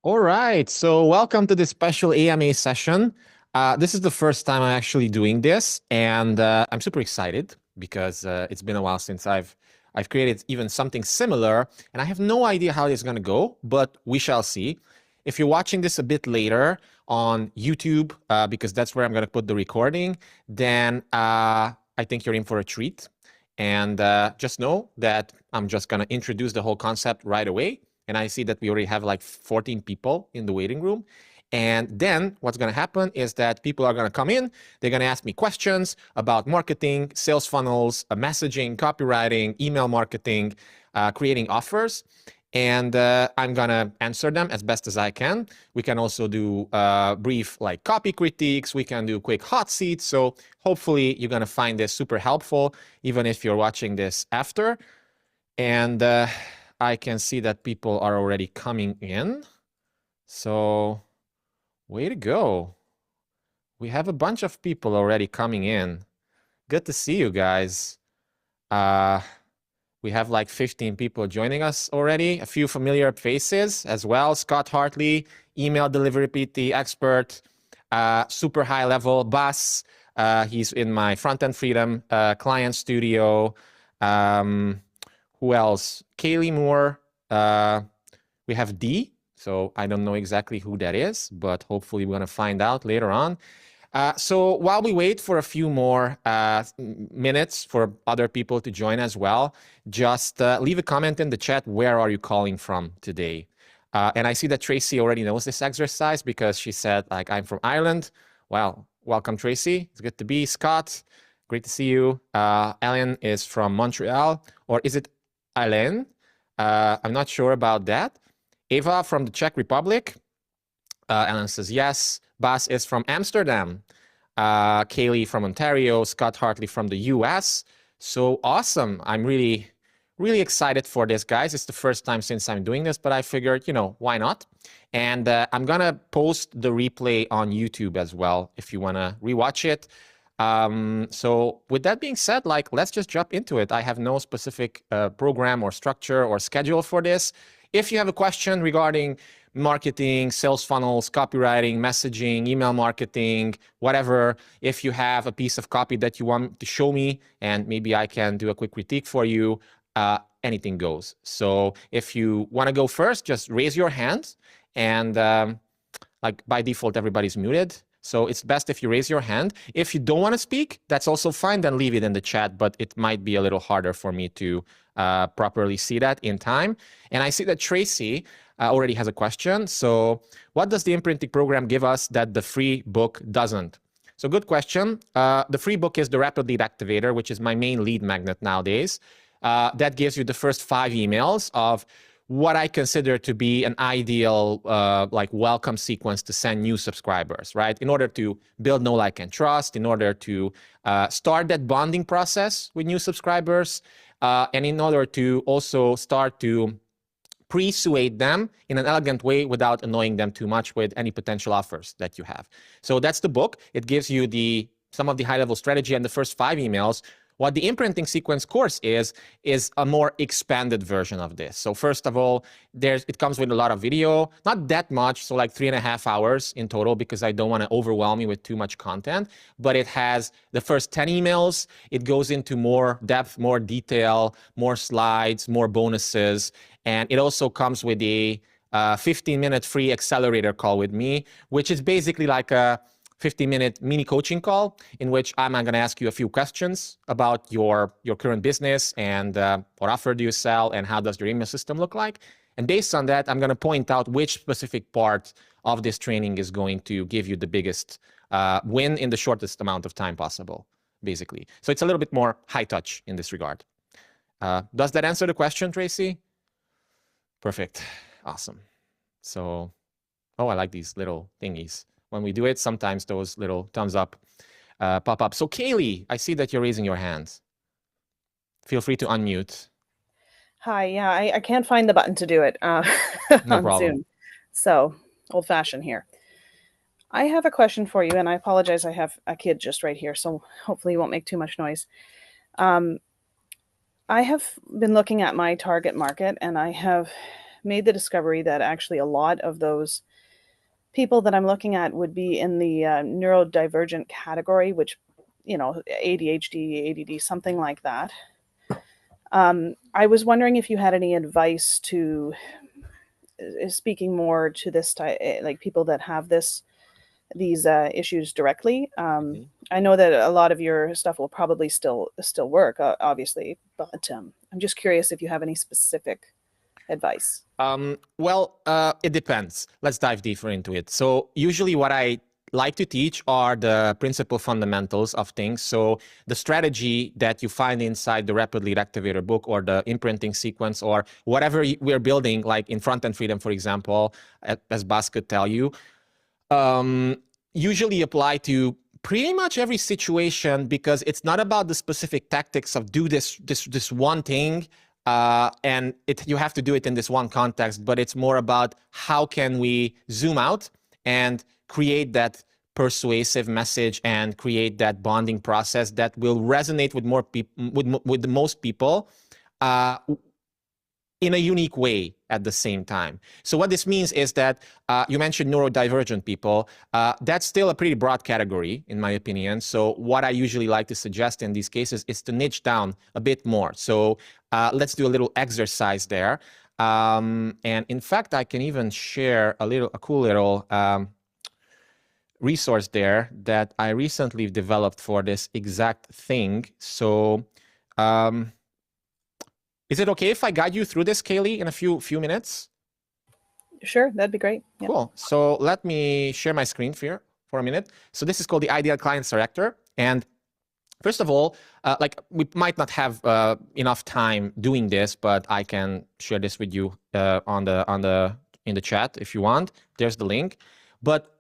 All right. So, welcome to this special A.M.A session. This is the first time I'm actually doing this, and I'm super excited because it's been a while since I've created even something similar, and I have no idea how it's going to go, but we shall see. If you're watching this a bit later on YouTube, because that's where I'm going to put the recording, then I think you're in for a treat. And just know that I'm just going to introduce the whole concept right away. And I see that we already have like 14 people in the waiting room. And then what's going to happen is that people are going to come in. They're going to ask me questions about marketing, sales funnels, messaging, copywriting, email marketing, creating offers. And I'm going to answer them as best as I can. We can also do brief like copy critiques. We can do quick hot seats. So hopefully you're going to find this super helpful, even if you're watching this after. And I can see that people are already coming in. So way to go. We have a bunch of people already coming in. Good to see you guys. We have like 15 people joining us already. A few familiar faces as well. Scott Hartley, email delivery PT expert, super high level boss. He's in my Front-End Freedom client studio. Who else? Kaylee Moore. We have D. So I don't know exactly who that is, but hopefully we're going to find out later on. So while we wait for a few more minutes for other people to join as well, just leave a comment in the chat. Where are you calling from today? And I see that Tracy already knows this exercise because she said, like, I'm from Ireland. Well, welcome, Tracy. It's good to be. Scott, great to see you. Ellen is from Montreal. Or is it Alain? I'm not sure about that. Eva from the Czech Republic. Ellen says yes. Bas is from Amsterdam. Kaylee from Ontario. Scott Hartley from the US. So awesome. I'm really, really excited for this, guys. It's the first time since I'm doing this, but I figured, why not? And I'm going to post the replay on YouTube as well if you want to rewatch it. So with that being said, let's just jump into it. I have no specific program or structure or schedule for this. If you have a question regarding marketing, sales funnels, copywriting, messaging, email marketing, whatever, if you have a piece of copy that you want to show me and maybe I can do a quick critique for you, anything goes. So if you want to go first, just raise your hand and by default, everybody's muted. So it's best if you raise your hand. If you don't want to speak, that's also fine. Then leave it in the chat, but it might be a little harder for me to properly see that in time. And I see that Tracy already has a question. So what does the imprinting program give us that the free book doesn't? So good question. The free book is the Rapid Lead Activator, which is my main lead magnet nowadays. That gives you the first 5 emails of what I consider to be an ideal welcome sequence to send new subscribers, right? In order to build know, like, and trust, in order to start that bonding process with new subscribers, and in order to also start to persuade them in an elegant way without annoying them too much with any potential offers that you have. So that's the book. It gives you some of the high-level strategy and the first 5 emails. What the imprinting sequence course is a more expanded version of this. So first of all, it comes with a lot of video, not that much, so like 3.5 hours in total, because I don't want to overwhelm you with too much content, but it has the first 10 emails. It goes into more depth, more detail, more slides, more bonuses. And it also comes with a 15-minute free accelerator call with me, which is basically like a 15-minute mini coaching call in which I'm going to ask you a few questions about your current business and what offer do you sell and how does your email system look like. And based on that, I'm going to point out which specific part of this training is going to give you the biggest win in the shortest amount of time possible, basically. So it's a little bit more high touch in this regard. Does that answer the question, Tracy? Perfect. Awesome. So, I like these little thingies. When we do it, sometimes those little thumbs up pop up. So Kaylee, I see that you're raising your hands. Feel free to unmute. Hi, yeah, I can't find the button to do it No on problem. Zoom. So, old-fashioned here. I have a question for you, and I apologize, I have a kid just right here, so hopefully you won't make too much noise. I have been looking at my target market, and I have made the discovery that actually a lot of those people that I'm looking at would be in the neurodivergent category, which, ADHD, ADD, something like that. I was wondering if you had any advice to speaking more to this type, like people that have these issues directly. I know that a lot of your stuff will probably still work, obviously, but I'm just curious if you have any specific advice. Well, it depends. Let's dive deeper into it. So usually what I like to teach are the principal fundamentals of things. So the strategy that you find inside the Rapid Lead Activator book, or the imprinting sequence, or whatever we're building, like in Front-End Freedom, for example, as Bas could tell you, usually apply to pretty much every situation, because it's not about the specific tactics of do this one thing, and you have to do it in this one context, but it's more about how can we zoom out and create that persuasive message and create that bonding process that will resonate with more people, with the most people, in a unique way at the same time. So what this means is that you mentioned neurodivergent people. That's still a pretty broad category, in my opinion. So what I usually like to suggest in these cases is to niche down a bit more. So let's do a little exercise there. And in fact, I can even share a cool little resource there that I recently developed for this exact thing. So is it okay if I guide you through this, Kaylee, in a few minutes? Sure, that'd be great. Yep. Cool. So let me share my screen here for a minute. So this is called the Ideal Client Selector. And first of all, like we might not have enough time doing this, but I can share this with you in the chat if you want. There's the link. But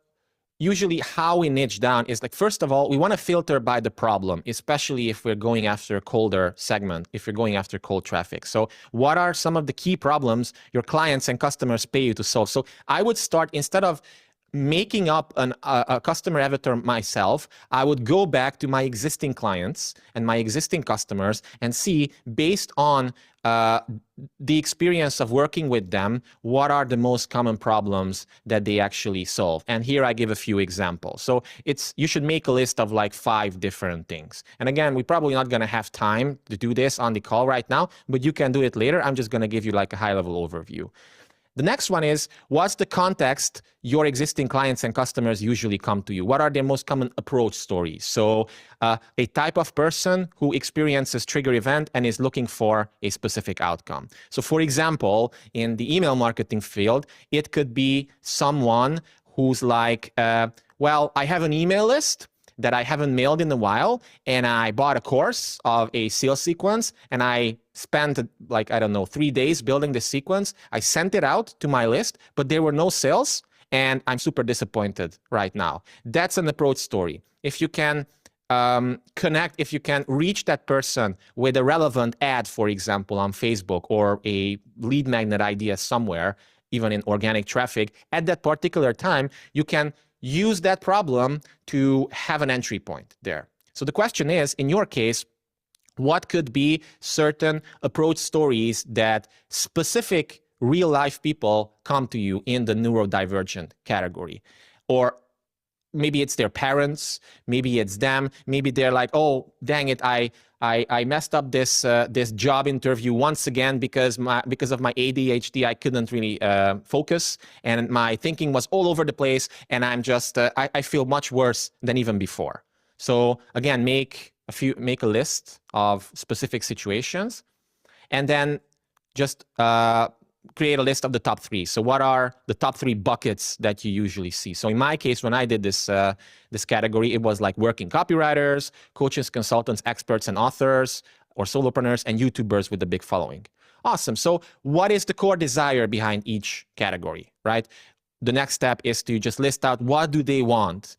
usually how we niche down is, like, first of all, we want to filter by the problem, especially if we're going after a colder segment, if you're going after cold traffic. So what are some of the key problems your clients and customers pay you to solve? So I would start, instead of making up a customer avatar myself, I would go back to my existing clients and my existing customers and see, based on the experience of working with them, what are the most common problems that they actually solve. And here I give a few examples. So you should make a list of like 5 different things. And again, we're probably not going to have time to do this on the call right now, but you can do it later. I'm just going to give you like a high-level overview. The next one is, what's the context your existing clients and customers usually come to you? What are their most common approach stories? So a type of person who experiences trigger event and is looking for a specific outcome. So for example, in the email marketing field, it could be someone who's like, well, I have an email list that I haven't mailed in a while, and I bought a course of a sales sequence, and I spent, like, I don't know, 3 days building this sequence. I sent it out to my list, but there were no sales, and I'm super disappointed right now. That's an approach story. If you can connect, if you can reach that person with a relevant ad, for example, on Facebook, or a lead magnet idea somewhere, even in organic traffic, at that particular time, you can use that problem to have an entry point there. So the question is, in your case, what could be certain approach stories that specific real-life people come to you in the neurodivergent category? Or maybe it's their parents, maybe it's them, maybe they're like, oh, dang it, I messed up this job interview once again because of my ADHD. I couldn't really focus, and my thinking was all over the place, and I'm just I feel much worse than even before. So again, make a list of specific situations, and then just create a list of the top 3. So what are the top 3 buckets that you usually see? So in my case, when I did this category, it was like working copywriters, coaches, consultants, experts, and authors, or solopreneurs, and YouTubers with a big following. Awesome. So what is the core desire behind each category, right? The next step is to just list out, what do they want?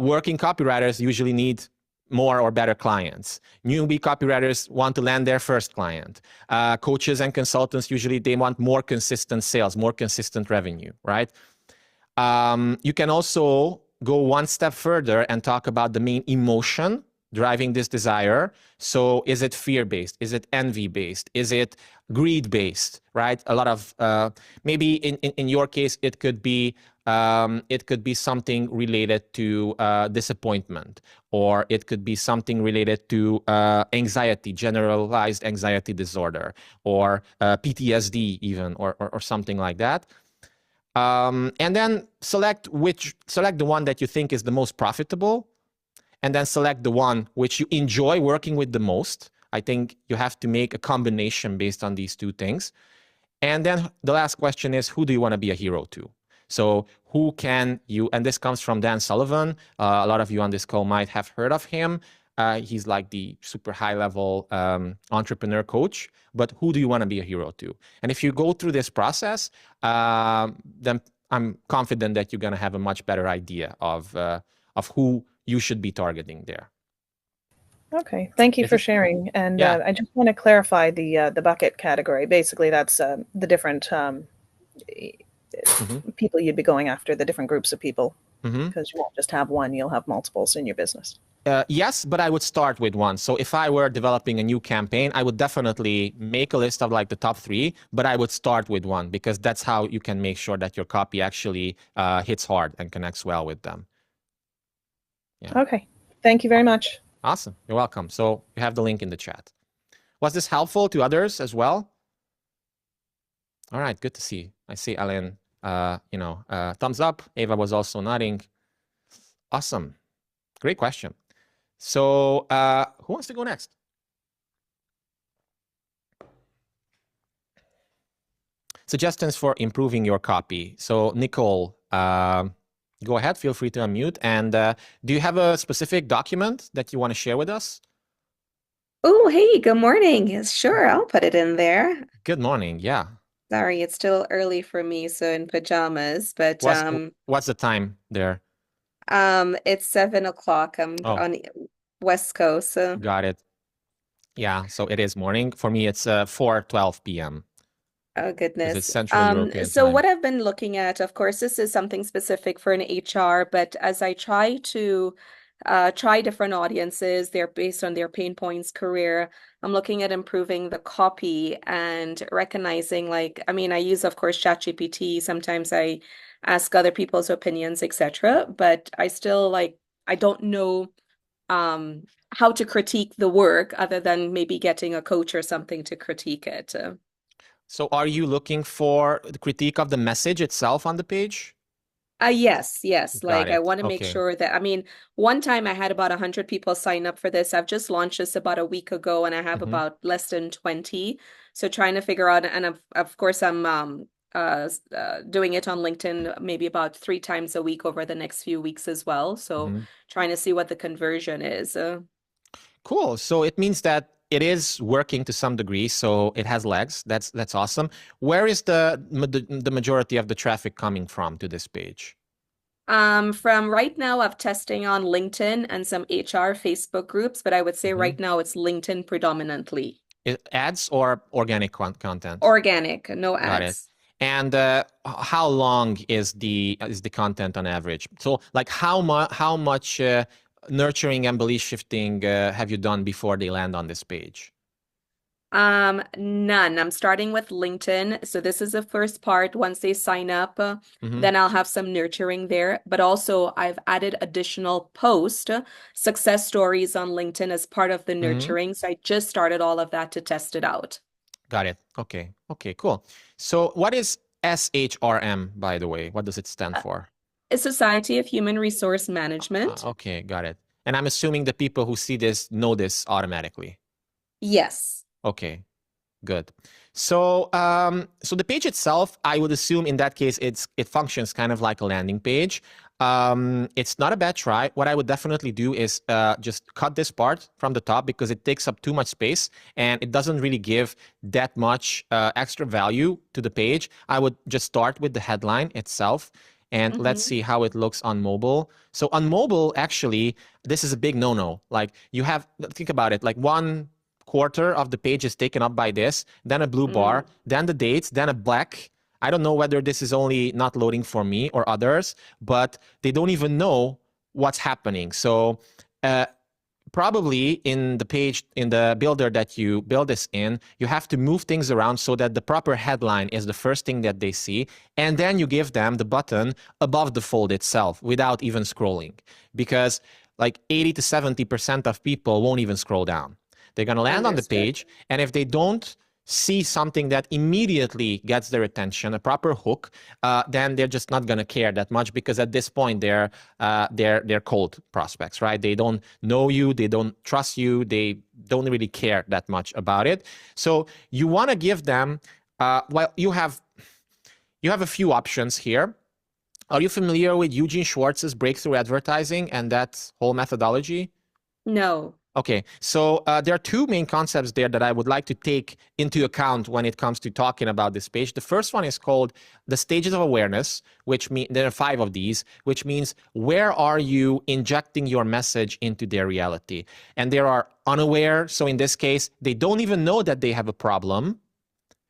Working copywriters usually need more or better clients. Newbie copywriters want to land their first client. Coaches and consultants, usually they want more consistent sales, more consistent revenue, right? You can also go one step further and talk about the main emotion driving this desire? So is it fear-based? Is it envy-based? Is it greed-based, right? A lot of, maybe in your case, it could be something related to disappointment, or it could be something related to anxiety, generalized anxiety disorder, or PTSD even, or something like that. And then select the one that you think is the most profitable, and then select the one which you enjoy working with the most. I think you have to make a combination based on these two things. And then the last question is, who do you want to be a hero to? So who can you, and this comes from Dan Sullivan. A lot of you on this call might have heard of him. He's like the super high level entrepreneur coach, but who do you want to be a hero to? And if you go through this process, then I'm confident that you're going to have a much better idea of who you should be targeting there. Okay, thank you for sharing. And Yeah. I just want to clarify the bucket category. Basically, that's the different people you'd be going after, the different groups of people, because you won't just have one, you'll have multiples in your business. Yes, but I would start with one. So if I were developing a new campaign, I would definitely make a list of like the top 3, but I would start with one, because that's how you can make sure that your copy actually hits hard and connects well with them. Yeah. Okay, thank you very much. Awesome, you're welcome. So you have the link in the chat. Was this helpful to others as well? All right, good to see. I see Ellen, thumbs up. Ava was also nodding. Awesome, great question. So who wants to go next? Suggestions for improving your copy. So Nicole, go ahead, feel free to unmute. And do you have a specific document that you want to share with us? Oh, hey, good morning. Yes, sure, I'll put it in there. Good morning, yeah. Sorry, it's still early for me, so in pajamas, but what's the time there? It's 7 o'clock. I'm on the West Coast. So. Got it. Yeah, so it is morning. For me, it's 4:12 p.m. Oh, goodness. It's Central European so time. what I've been looking at, of course, this is something specific for an HR, but as I try to try different audiences, they're based on their pain points, career, I'm looking at improving the copy and recognizing, like, I mean, I use, of course, ChatGPT. Sometimes I ask other people's opinions, etc. But I still, I don't know how to critique the work other than maybe getting a coach or something to critique it. So are you looking for the critique of the message itself on the page? Yes. Got I it. want to make sure that, I mean, one time I had about 100 people sign up for this. I've just launched this about a week ago and I have about less than 20. So trying to figure out, and of course I'm doing it on LinkedIn maybe about 3 times a week over the next few weeks as well. So trying to see what the conversion is. Cool. So it means that it is working to some degree, so it has legs. That's awesome. Where is the majority of the traffic coming from to this page? From right now, I'm testing on LinkedIn and some HR Facebook groups, but I would say right now it's LinkedIn predominantly. Ads or organic content? Organic, no ads. Got it. And how long is the content on average? So like how much nurturing and belief shifting have you done before they land on this page? None. I'm starting with LinkedIn. So this is the first part. Once they sign up, then I'll have some nurturing there. But also I've added additional post success stories on LinkedIn as part of the nurturing. So I just started all of that to test it out. Got it. Okay, cool. So what is SHRM, by the way? What does it stand for? A Society of Human Resource Management. Okay, got it. And I'm assuming the people who see this know this automatically. Yes. Okay, good. So so the page itself, I would assume in that case, it functions kind of like a landing page. It's not a bad try. What I would definitely do is just cut this part from the top because it takes up too much space and it doesn't really give that much extra value to the page. I would just start with the headline itself. And let's see how it looks on mobile. So on mobile, actually, this is a big no-no. Like you have, think about it, like 1/4 of the page is taken up by this, then a blue bar, then the dates, then a black. I don't know whether this is only not loading for me or others, but they don't even know what's happening. So probably in the page, in the builder that you build this in, you have to move things around so that the proper headline is the first thing that they see. And then you give them the button above the fold itself without even scrolling, because like 80 to 70% of people won't even scroll down. They're going to land on the page, and if they don't see something that immediately gets their attention, a proper hook, then they're just not going to care that much, because at this point they're cold prospects, right? They don't know you, they don't trust you, they don't really care that much about it. So you want to give them, well, you have a few options here. Are you familiar with Eugene Schwartz's breakthrough advertising and that whole methodology? No. Okay, so there are two main concepts there that I would like to take into account when it comes to talking about this page. The first one is called the stages of awareness, which mean there are 5 of these, which means where are you injecting your message into their reality? And there are unaware, so in this case, they don't even know that they have a problem,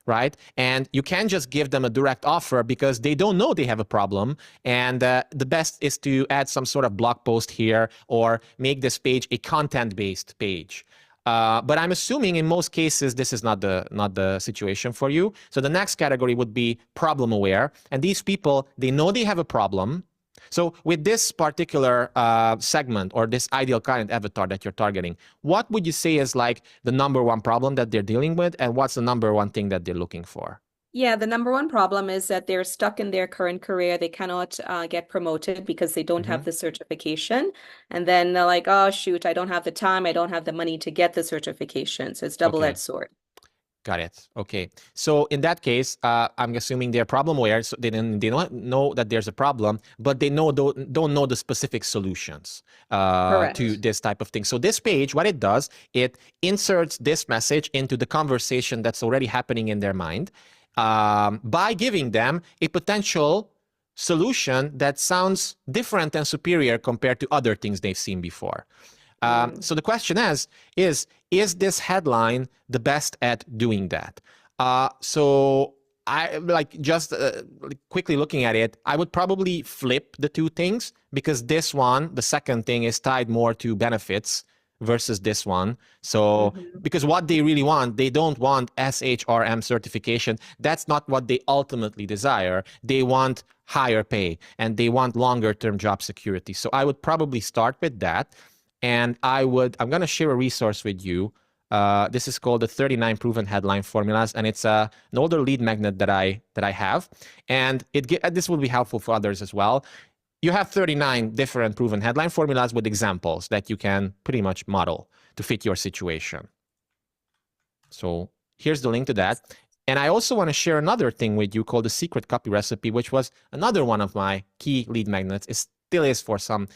right? And you can't just give them a direct offer because they don't know they have a problem. And the best is to add some sort of blog post here or make this page a content-based page. But I'm assuming in most cases this is not the situation for you. So the next category would be problem aware. And these people, they know they have a problem. So with this particular segment or this ideal client avatar that you're targeting, what would you say is like the #1 problem that they're dealing with, and what's the #1 thing that they're looking for? Yeah, the #1 problem is that they're stuck in their current career. They cannot get promoted because they don't have the certification. And then they're like, oh, shoot, I don't have the time. I don't have the money to get the certification. So it's double-edged sword. Got it. Okay. So in that case, I'm assuming they're problem aware. So they don't know that there's a problem, but they don't know the specific solutions to this type of thing. So this page, what it does, it inserts this message into the conversation that's already happening in their mind by giving them a potential solution that sounds different and superior compared to other things they've seen before. So the question is this headline the best at doing that? So I like just quickly looking at it, I would probably flip the two things, because this one, the second thing, is tied more to benefits versus this one. So because what they really want, they don't want SHRM certification. That's not what they ultimately desire. They want higher pay and they want longer term job security. So I would probably start with that. And I'm going to share a resource with you. This is called the 39 Proven Headline Formulas, and it's an older lead magnet that I have. And this will be helpful for others as well. You have 39 different proven headline formulas with examples that you can pretty much model to fit your situation. So here's the link to that. And I also want to share another thing with you called the secret copy recipe, which was another one of my key lead magnets. It still is for some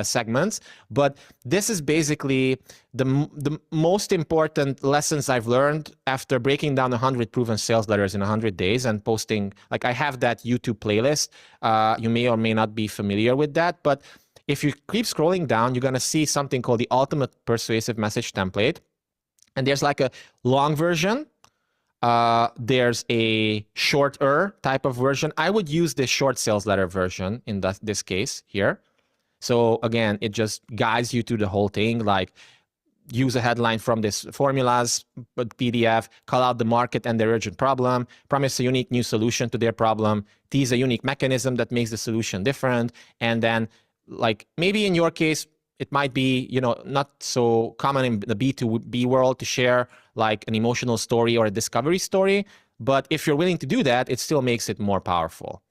segments, but this is basically the most important lessons I've learned after breaking down 100 proven sales letters in 100 days and posting. Like, I have that YouTube playlist. You may or may not be familiar with that, but if you keep scrolling down, you're going to see something called the ultimate persuasive message template. And there's like a long version. There's a shorter type of version. I would use the short sales letter version in this case here. So again, it just guides you through the whole thing, like use a headline from this formulas, PDF, call out the market and their urgent problem, promise a unique new solution to their problem, tease a unique mechanism that makes the solution different. And then, like, maybe in your case, it might be, not so common in the B2B world to share like an emotional story or a discovery story. But if you're willing to do that, it still makes it more powerful.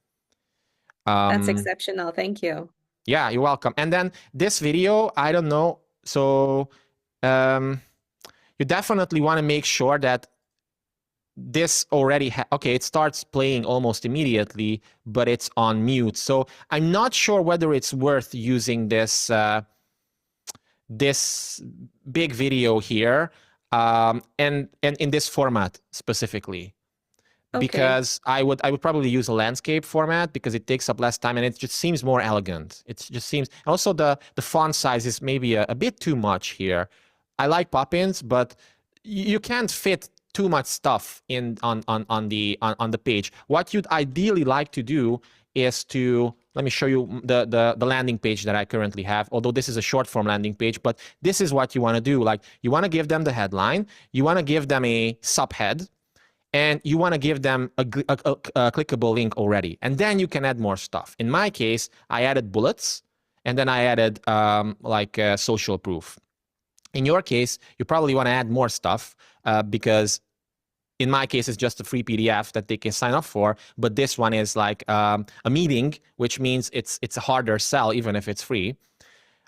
That's exceptional. Thank you. Yeah, you're welcome. And then this video, I don't know. So you definitely want to make sure that this already, okay, it starts playing almost immediately, but it's on mute. So I'm not sure whether it's worth using this this big video here and in this format specifically. Okay. Because I would probably use a landscape format because it takes up less time and it just seems more elegant. It just seems, also the font size is maybe a bit too much here. I like pop-ins, but you can't fit too much stuff in on the page. What you'd ideally like to do is to let me show you the landing page that I currently have, although this is a short form landing page, but this is what you want to do. Like, you want to give them the headline, you want to give them a subhead, and you want to give them a clickable link already. And then you can add more stuff. In my case, I added bullets, and then I added social proof. In your case, you probably want to add more stuff because in my case, it's just a free PDF that they can sign up for. But this one is like a meeting, which means it's a harder sell, even if it's free.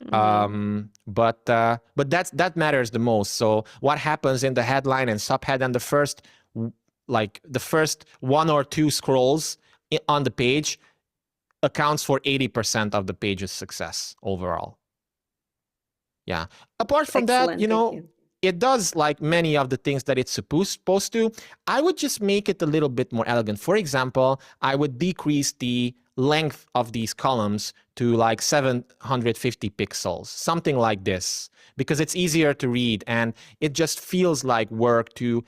But that matters the most. So what happens in the headline and subhead and the first one or two scrolls on the page accounts for 80% of the page's success overall. Yeah. Apart from Excellent. that, it does like many of the things that it's supposed to. I would just make it a little bit more elegant. For example, I would decrease the length of these columns to like 750 pixels, something like this, because it's easier to read and it just feels like work to,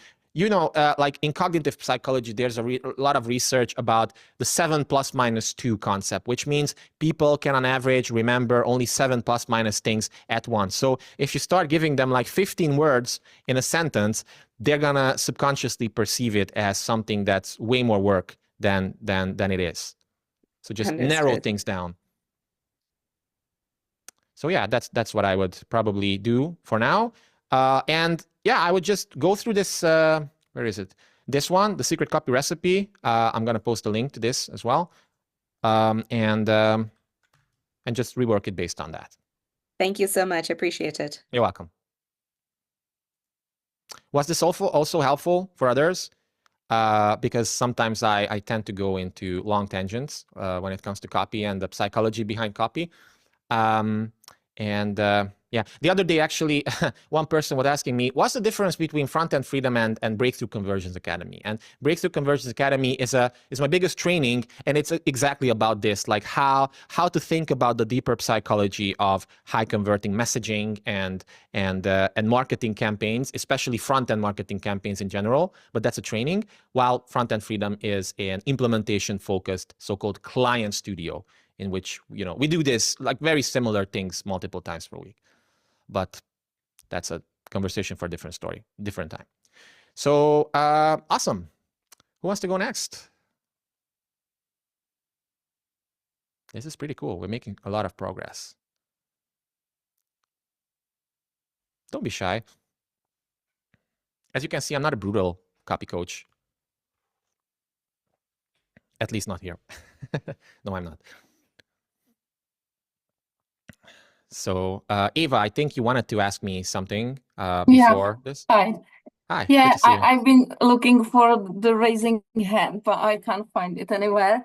like in cognitive psychology, there's a lot of research about the 7 plus minus 2 concept, which means people can on average remember only 7 plus minus things at once. So if you start giving them like 15 words in a sentence, they're gonna subconsciously perceive it as something that's way more work than it is. So just narrow things down. So yeah, that's what I would probably do for now. And yeah, I would just go through this, where is it? This one, the secret copy recipe. I'm going to post a link to this as well. And just rework it based on that. Thank you so much. Appreciate it. You're welcome. Was this also helpful for others? Because sometimes I tend to go into long tangents when it comes to copy and the psychology behind copy. Yeah, the other day, actually, one person was asking me, what's the difference between Front-End Freedom and Breakthrough Conversions Academy? And Breakthrough Conversions Academy is my biggest training, and it's exactly about this, like how to think about the deeper psychology of high converting messaging and marketing campaigns, especially front-end marketing campaigns in general. But that's a training, while Front-End Freedom is an implementation-focused so-called client studio, in which we do this like very similar things multiple times per week. But that's a conversation for a different story, different time. So awesome. Who wants to go next? This is pretty cool. We're making a lot of progress. Don't be shy. As you can see, I'm not a brutal copy coach. At least not here. No, I'm not. So, Ava, I think you wanted to ask me something before this. Hi. Hi. Yeah, Good to see you. I've been looking for the raising hand, but I can't find it anywhere.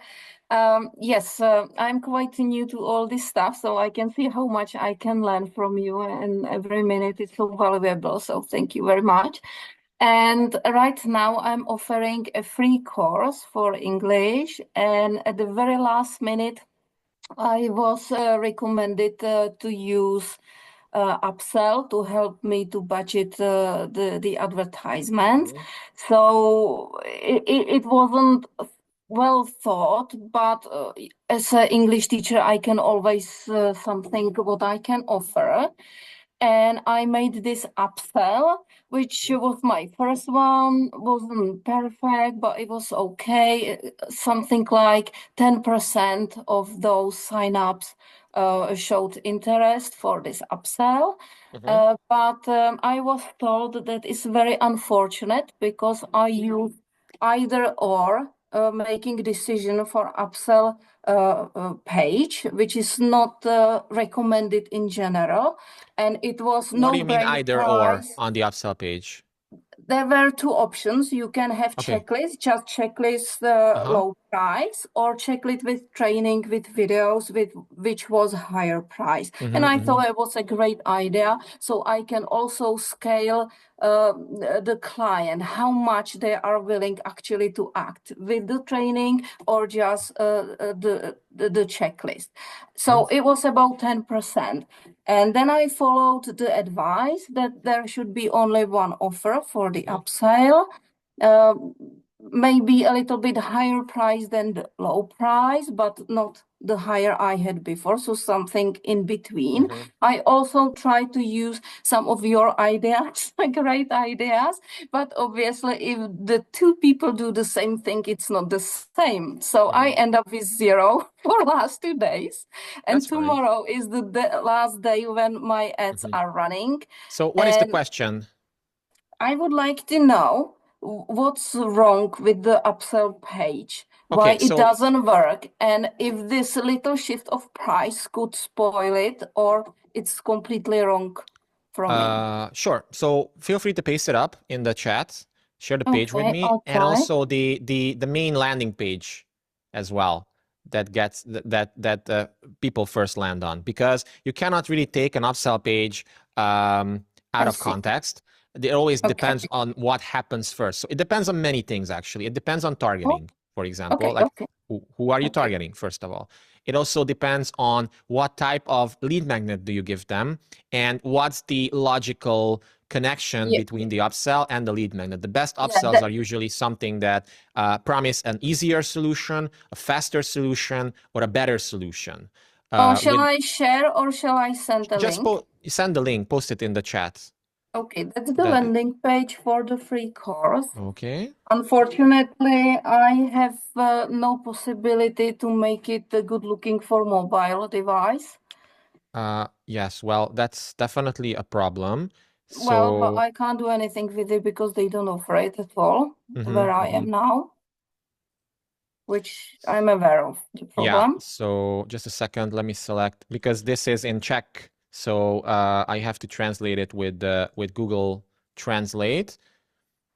Yes, I'm quite new to all this stuff, so I can see how much I can learn from you, and every minute is so valuable. So thank you very much. And right now I'm offering a free course for English, and at the very last minute, I was recommended to use Upsell to help me to budget the advertisements. So it wasn't well thought, but as an English teacher, I can always something what I can offer. And I made this upsell, which was my first one, wasn't perfect, but it was okay. Something like 10% of those signups showed interest for this upsell. But I was told that it's very unfortunate because I use either or making decision for upsell page, which is not recommended in general. And it was no. What do you mean either or on the upsell page? There were two options. You can have checklist, just checklist low price, or checklist with training, with videos, with which was higher price. And I thought it was a great idea. So I can also scale the client, how much they are willing actually to act with the training or just the checklist. So it was about 10%. And then I followed the advice that there should be only one offer for the upsell. maybe a little bit higher price than the low price, but not the higher I had before. So something in between. Mm-hmm. I also try to use some of your ideas, great ideas, but obviously if the two people do the same thing, it's not the same. So I end up with 0 for last 2 days. And That's fine. tomorrow is the last day when my ads are running. So what is the question? I would like to know what's wrong with the upsell page, why Okay, it so doesn't work, and if this little shift of price could spoil it, or it's completely wrong from me. sure. So feel free to paste it up in the chat. Share the page with Okay, me, I'll and try. also the main landing page as well that gets that people first land on, because you cannot really take an upsell page out I of see. context. It always Okay. depends on what happens first. So it depends on many things, actually. It depends on Oh, targeting, for example. okay, Like okay, who are you okay. targeting, first of all? It also depends on what type of lead magnet do you give them, and what's the logical connection Yeah, between the upsell and the lead magnet. The best yeah. upsells are usually something that promise an easier solution, a faster solution, or a better solution. Shall I share or shall I send a Just link? send the link, post it in the chat. Okay, that's the That landing page for the free course. okay. Unfortunately, I have no possibility to make it good looking for mobile device. Yes, well, that's definitely a problem. Well, but So, I can't do anything with it because they don't offer it at all where I am now, which I'm aware of the yeah, problem. so just a second, let me select, because this is in Czech, so I have to translate it with Google Translate.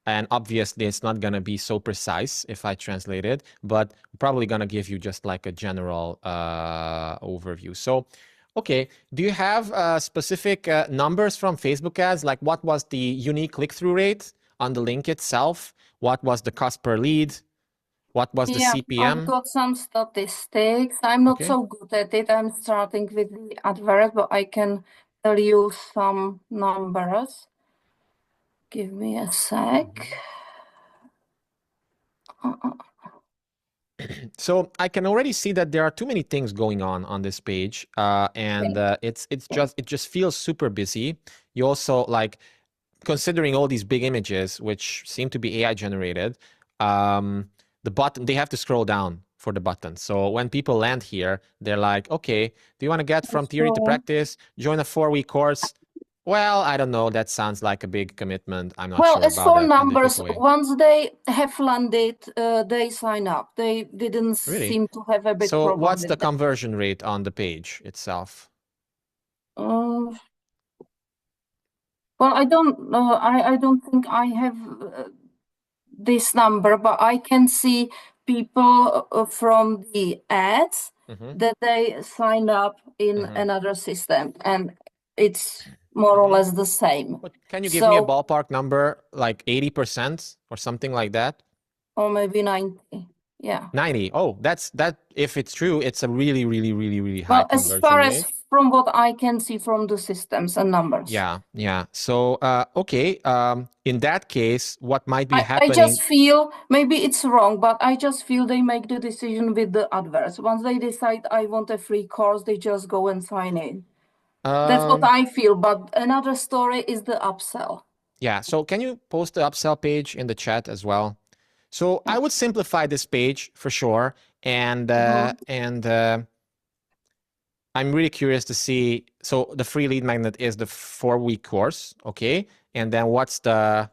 And obviously, it's not going to be so precise if I translate it, but I'm probably going to give you just like a general overview. So, okay, do you have specific numbers from Facebook ads? Like what was the unique click-through rate on the link itself? What was the cost per lead? What was the Yeah, I've CPM? got some statistics. I'm not Okay. so good at it. I'm starting with the advert, but I can tell you some numbers. Give me a sec. So I can already see that there are too many things going on this page, and it just feels super busy. You also like, considering all these big images, which seem to be AI generated, the button, they have to scroll down for the button. So when people land here, they're like, okay, do you want to get from theory to So, practice? Join a 4-week course? Well, I don't know. That sounds like a big commitment. I'm not well, sure as about for that. And they click numbers, away. once they have landed, they sign up. They didn't Really? seem to have a big So problem what's the with that. conversion rate on the page itself? Well, I don't know. I don't think I have this number, but I can see people from the ads that they sign up in another system, and it's more or less the same. But can you give me a So, ballpark number, like 80% or something like that? or maybe 90. Yeah. 90. Oh, that. If it's true, it's a really, really, really, really high Well, as conversion far as rate. from what I can see from the systems and numbers. Yeah, yeah. So, okay. In that case, what might be I just happening? feel maybe it's wrong, but I just feel they make the decision with the adverts. Once they decide I want a free course, they just go and sign in. That's what I feel. But another story is the upsell. Yeah. So, can you post the upsell page in the chat as well? So, I would simplify this page for sure, and I'm really curious to see. So the free lead magnet is the 4-week course, okay? And then what's the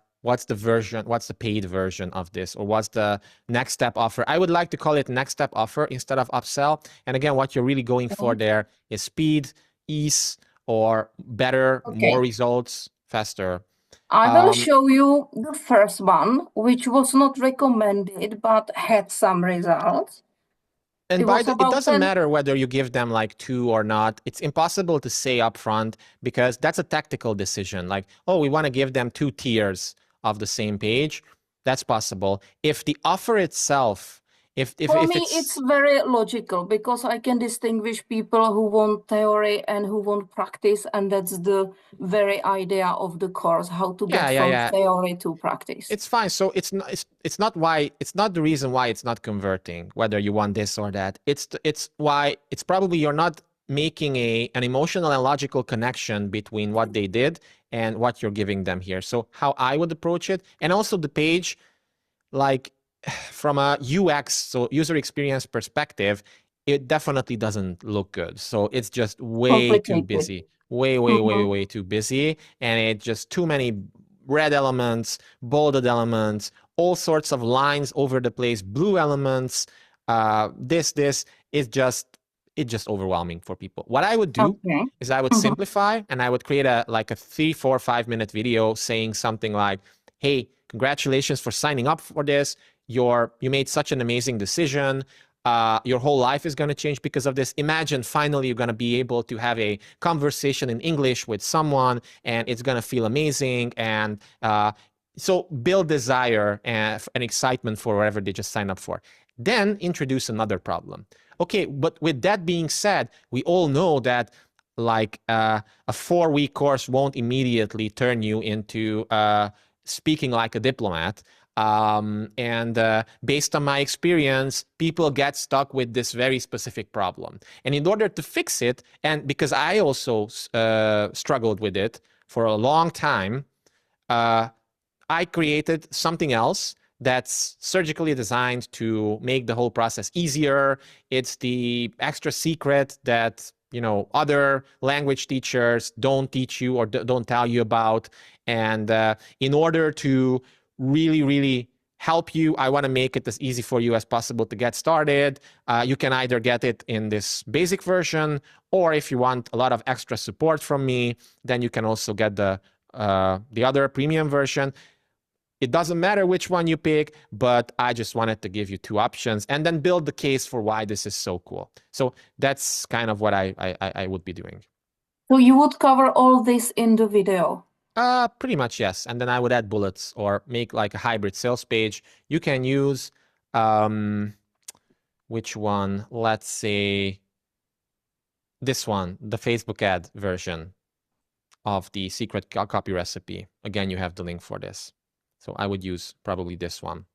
version? What's the paid version of this, or what's the next step offer? I would like to call it next step offer instead of upsell. And again, what you're really going for there is speed, ease, or better, more Okay. results, faster. I will show you the first one, which was not recommended but had some results. And It was it about doesn't 10. matter whether you give them like 2 or not. It's impossible to say upfront, because that's a tactical decision. Like, oh, we want to give them 2 tiers of the same page. That's possible. If the offer itself For me, it's very logical because I can distinguish people who want theory and who want practice, and that's the very idea of the course, how to get from theory to practice. It's fine. So it's not the reason why it's not converting, whether you want this or that. It's why it's probably you're not making an emotional and logical connection between what they did and what you're giving them here. So how I would approach it, and also the page, like from a UX, so user experience perspective, it definitely doesn't look good. So it's just way too busy, way too busy, and it's just too many red elements, bolded elements, all sorts of lines over the place, blue elements. This is just overwhelming for people. What I would do is I would simplify, and I would create a 3, 4, 5 minute video saying something like, hey, congratulations for signing up for this. You made such an amazing decision. Your whole life is going to change because of this. Imagine finally you're going to be able to have a conversation in English with someone, and it's going to feel amazing. And so build desire and excitement for whatever they just sign up for. Then introduce another problem. Okay, but with that being said, we all know that like a 4-week course won't immediately turn you into speaking like a diplomat. Based on my experience, people get stuck with this very specific problem. And in order to fix it, and because I also struggled with it for a long time, I created something else that's surgically designed to make the whole process easier. It's the extra secret that other language teachers don't teach you or don't tell you about. And in order to really, really help you, I want to make it as easy for you as possible to get started. You can either get it in this basic version, or if you want a lot of extra support from me, then you can also get the other premium version. It doesn't matter which one you pick, but I just wanted to give you 2 options and then build the case for why this is so cool. So that's kind of what I would be doing. So you would cover all this in the video? Pretty much, yes. And then I would add bullets or make like a hybrid sales page. You can use, which one? Let's say this one, the Facebook ad version of the secret copy recipe. Again, you have the link for this. So I would use probably this one.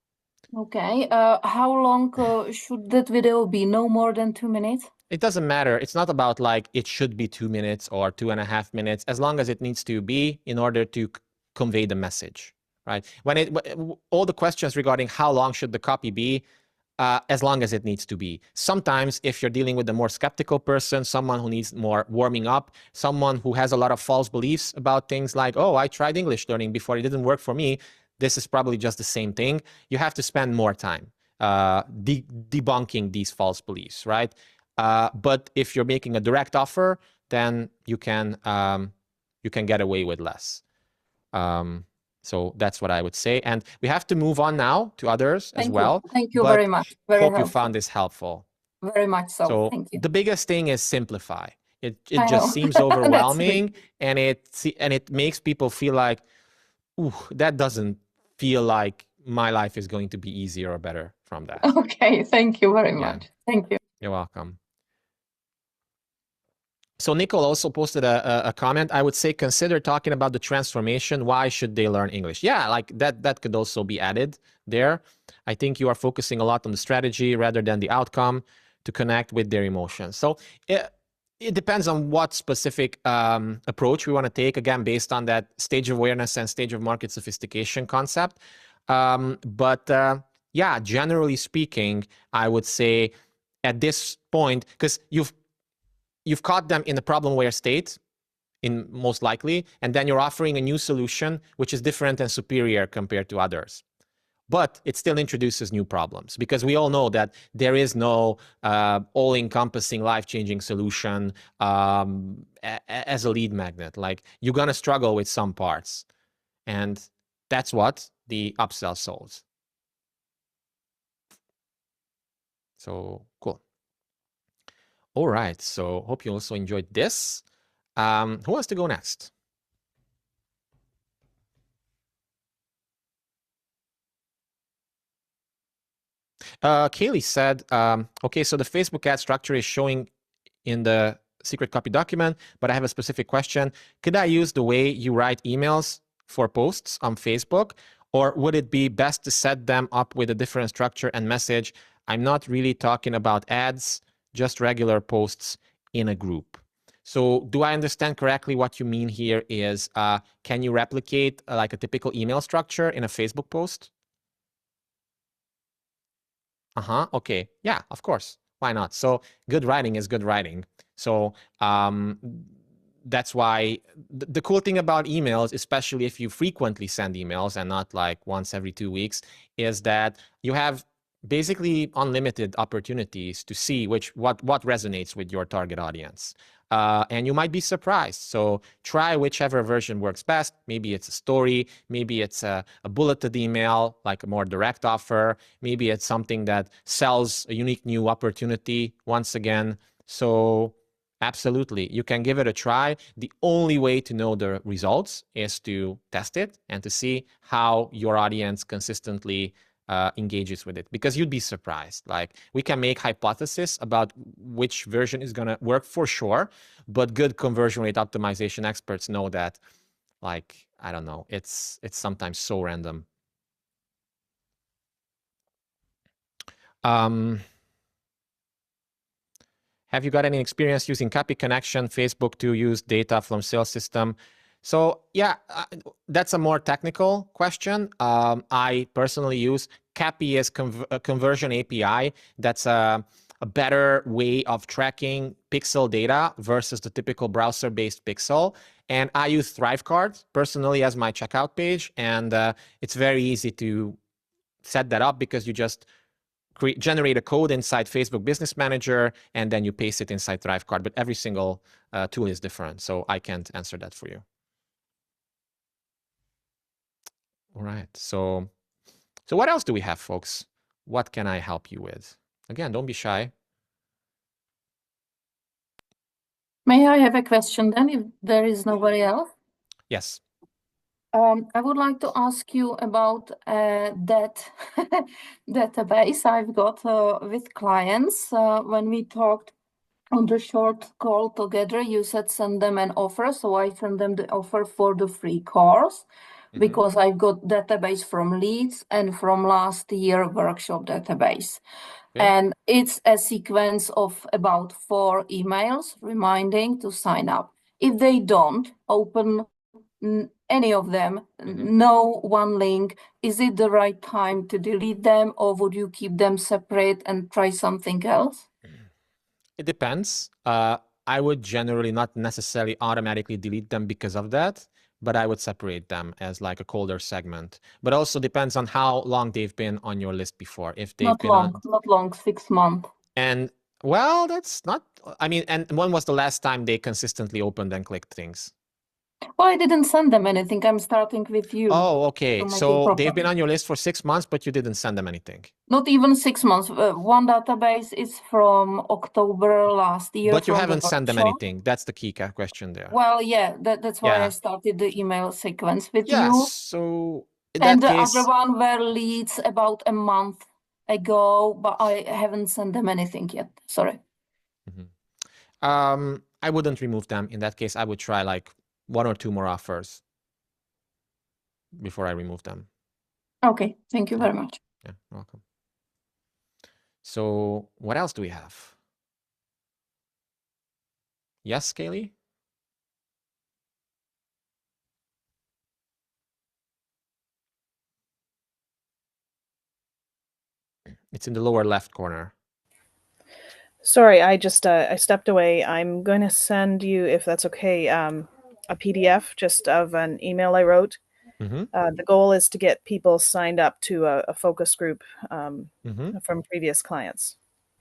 Okay. How long should that video be? No more than 2 minutes? It doesn't matter. It's not about like it should be 2 minutes or 2.5 minutes, as long as it needs to be in order to convey the message, right? When all the questions regarding how long should the copy be, as long as it needs to be. Sometimes if you're dealing with a more skeptical person, someone who needs more warming up, someone who has a lot of false beliefs about things like, oh, I tried English learning before, it didn't work for me. This is probably just the same thing. You have to spend more time debunking these false beliefs, right? But if you're making a direct offer, then you can get away with less. So that's what I would say. And we have to move on now to others as well. Thank you very much. Very hope helpful. you found this helpful. Very much so. So thank you. The biggest thing is simplify. It just seems overwhelming, and it makes people feel like, ooh, that doesn't feel like my life is going to be easier or better from that. Okay, thank you very much. Thank you. You're welcome. So Nicole also posted a comment. I would say consider talking about the transformation. Why should they learn English? Yeah, like that could also be added there. I think you are focusing a lot on the strategy rather than the outcome to connect with their emotions. So it depends on what specific approach we want to take, again, based on that stage of awareness and stage of market sophistication concept. Yeah, generally speaking, I would say at this point, because you've caught them in a problem-aware state, in most likely, and then you're offering a new solution, which is different and superior compared to others. But it still introduces new problems, because we all know that there is no all-encompassing, life-changing solution as a lead magnet. Like, you're going to struggle with some parts. And that's what the upsell solves. So, cool. All right, so hope you also enjoyed this. Who wants to go next? Kaylee said, okay, so the Facebook ad structure is showing in the secret copy document, but I have a specific question. Could I use the way you write emails for posts on Facebook, or would it be best to set them up with a different structure and message? I'm not really talking about ads, just regular posts in a group. So do I understand correctly what you mean here is, can you replicate like a typical email structure in a Facebook post? Okay. Yeah, of course. Why not? So good writing is good writing. So that's why the cool thing about emails, especially if you frequently send emails and not like once every 2 weeks, is that you have basically unlimited opportunities to see what resonates with your target audience. And you might be surprised. So try whichever version works best. Maybe it's a story. Maybe it's a bulleted email, like a more direct offer. Maybe it's something that sells a unique new opportunity once again. So absolutely, you can give it a try. The only way to know the results is to test it and to see how your audience consistently engages with it, because you'd be surprised. Like, we can make hypotheses about which version is going to work for sure, but good conversion rate optimization experts know that, like, I don't know, it's sometimes so random. Have you got any experience using Copy Connection, Facebook, to use data from sales system? So yeah, that's a more technical question. I personally use Copy as a conversion API. That's a better way of tracking pixel data versus the typical browser-based pixel. And I use ThriveCard personally as my checkout page. And it's very easy to set that up because you just generate a code inside Facebook Business Manager, and then you paste it inside ThriveCard. But every single tool is different, so I can't answer that for you. All right, so what else do we have, folks? What can I help you with? Again, don't be shy. May I have a question then, if there is nobody else? Yes. I would like to ask you about that database I've got with clients. When we talked on the short call together, you said send them an offer. So I send them the offer for the free course because I've got database from leads and from last year workshop database. Okay. And it's a sequence of about 4 emails reminding to sign up. If they don't open any of them, no one link, is it the right time to delete them, or would you keep them separate and try something else? It depends. I would generally not necessarily automatically delete them because of that, but I would separate them as like a colder segment. But also depends on how long they've been on your list before. If they've been on... Not long, 6 months. And well, that's not, I mean, and when was the last time they consistently opened and clicked things? Well, I didn't send them anything. I'm starting with you. Oh, okay. to make it So they've proper. been on your list for 6 months, but you didn't send them anything. Not even 6 months. One database is from October last year. But you from the haven't sent them workshop. anything. That's the key question there. Well, yeah, that's why Yeah. I started the email sequence with Yeah, you. so in And that the case, other one were leads about a month ago, but I haven't sent them anything yet. Sorry. I wouldn't remove them. In that case, I would try like 1 or 2 more offers before I remove them. Okay, thank you very much. Yeah, welcome. So what else do we have? Yes, Kaylee? It's in the lower left corner. Sorry, I just I stepped away. I'm going to send you, if that's okay, a PDF just of an email I wrote. The goal is to get people signed up to a focus group from previous clients.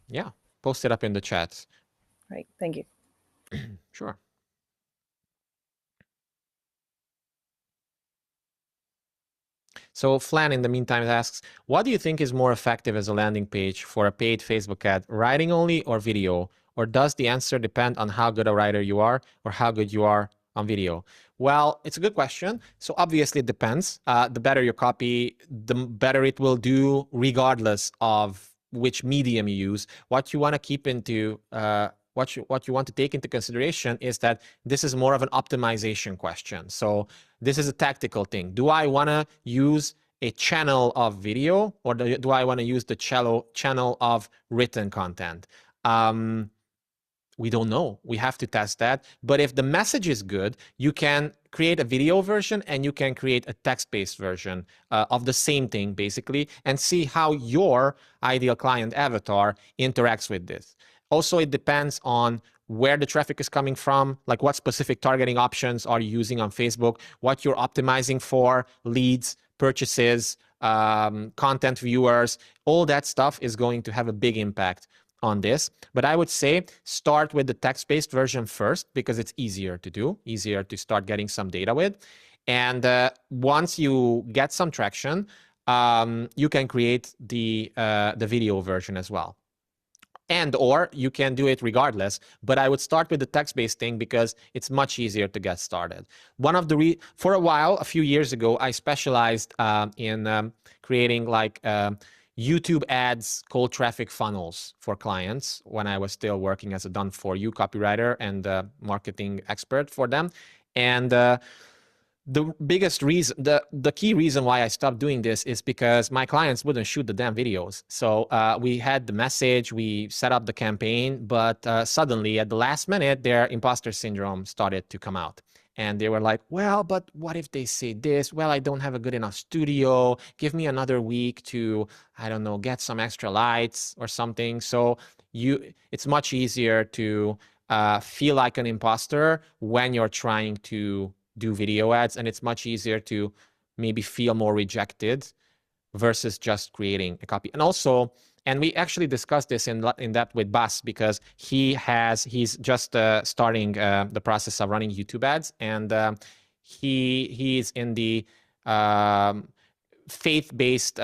Yeah, post it up in the chat. Right, thank you. Sure. So Flan, in the meantime, asks, what do you think is more effective as a landing page for a paid Facebook ad, writing only or video? Or does the answer depend on how good a writer you are or how good you are on video? Well, it's a good question. So obviously it depends. The better your copy, the better it will do regardless of which medium you use. What you want to keep into what you want to take into consideration is that this is more of an optimization question. So this is a tactical thing. Do I want to use a channel of video, or do I want to use the channel of written content? We don't know. We have to test that. But if the message is good, you can create a video version and you can create a text-based version of the same thing, basically, and see how your ideal client avatar interacts with this. Also, it depends on where the traffic is coming from, like what specific targeting options are you using on Facebook, what you're optimizing for, leads, purchases, content viewers. All that stuff is going to have a big impact on this. But I would say start with the text-based version first, because it's easier to do, easier to start getting some data with. And once you get some traction, you can create the video version as well. And or you can do it regardless, but I would start with the text-based thing because it's much easier to get started. One of the for a while, a few years ago, I specialized in creating like YouTube ads, cold traffic funnels for clients when I was still working as a done-for-you copywriter and marketing expert for them. And the biggest reason, the key reason why I stopped doing this is because my clients wouldn't shoot the damn videos. So we had the message, we set up the campaign, but suddenly at the last minute, their imposter syndrome started to come out. And they were like, well, but what if they say this? Well, I don't have a good enough studio. Give me another week to, I don't know, get some extra lights or something. So it's much easier to feel like an imposter when you're trying to do video ads, and it's much easier to maybe feel more rejected versus just creating a copy. And also, and we actually discussed this in depth with Bas, because he's just starting the process of running YouTube ads, and he's in the faith-based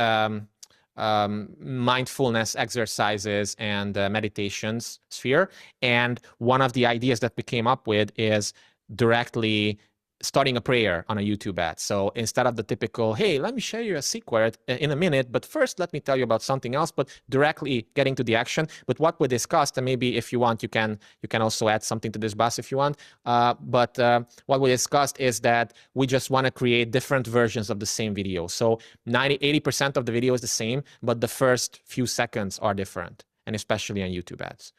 mindfulness exercises and meditations sphere. And one of the ideas that we came up with is directly starting a prayer on a YouTube ad. So instead of the typical, hey, let me share you a secret in a minute, but first let me tell you about something else, but directly getting to the action. But what we discussed, and maybe if you want, you can also add something to this, Bas, if you want. But what we discussed is that we just want to create different versions of the same video. So 80% of the video is the same, but the first few seconds are different, and especially on YouTube ads.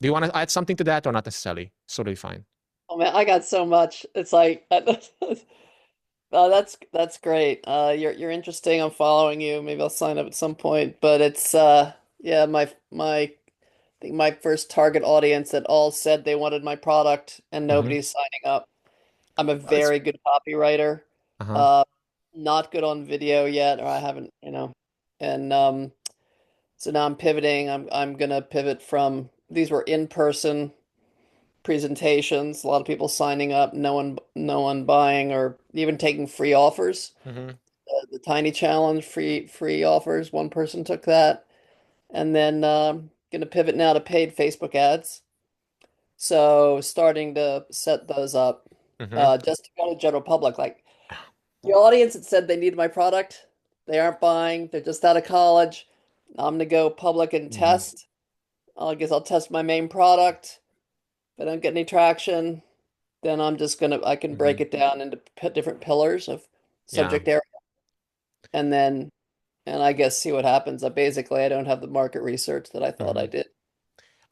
Do you want to add something to that or not necessarily? Totally fine. Oh man, I got so much. It's like, oh, that's great. You're interesting. I'm following you. Maybe I'll sign up at some point. But it's yeah, I think my first target audience that all said they wanted my product, and nobody's signing up. I'm a very good copywriter. Not good on video yet, or I haven't, And so now I'm pivoting. I'm gonna pivot from, these were in-person presentations, a lot of people signing up, no one buying or even taking free offers. The tiny challenge, free offers, one person took that. And then gonna pivot now to paid Facebook ads. So starting to set those up just to go to the general public. Like the audience that said they needed my product, they aren't buying, they're just out of college. I'm gonna go public and test. I guess I'll test my main product. If I don't get any traction, then I can break it down into different pillars of subject area, and I guess see what happens. Basically, I don't have the market research that I thought I did.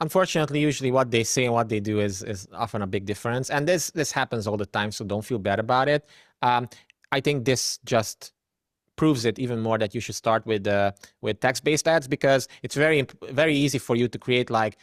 Unfortunately, usually what they say and what they do is often a big difference, and this happens all the time. So don't feel bad about it. I think this just proves it even more that you should start with text-based ads, because it's very easy for you to create like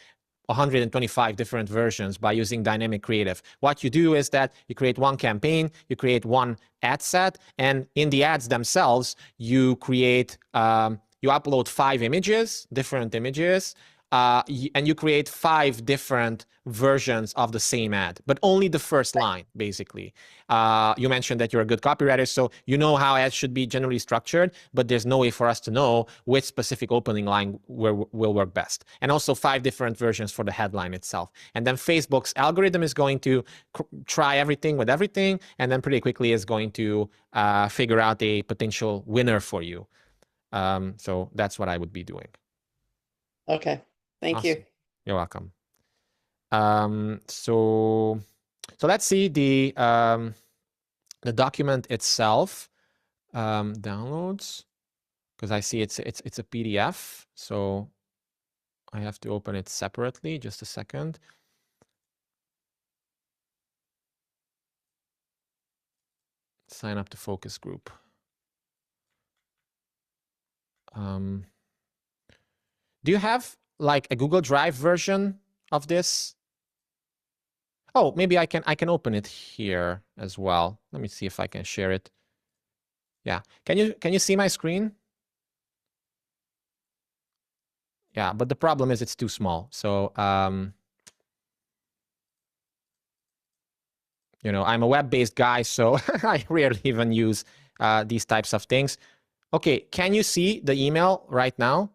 125 different versions by using dynamic creative. What you do is that you create one campaign, you create one ad set, and in the ads themselves, you create, you upload 5 images, different images, and you create 5 different versions of the same ad, but only the first line, basically. You mentioned that you're a good copywriter, so you know how ads should be generally structured, but there's no way for us to know which specific opening line will work best. And also 5 different versions for the headline itself. And then Facebook's algorithm is going to try everything with everything, and then pretty quickly is going to figure out a potential winner for you. So that's what I would be doing. Okay. Thank Awesome. you. You're welcome. So let's see the document itself. Downloads, because I see it's a PDF, so I have to open it separately. Just a second. Sign up to focus group. Do you have like a Google Drive version of this? Oh, maybe I can open it here as well. Let me see if I can share it. Yeah. Can you see my screen? Yeah, but the problem is it's too small. So you know, I'm a web-based guy, so I rarely even use these types of things. Okay, can you see the email right now?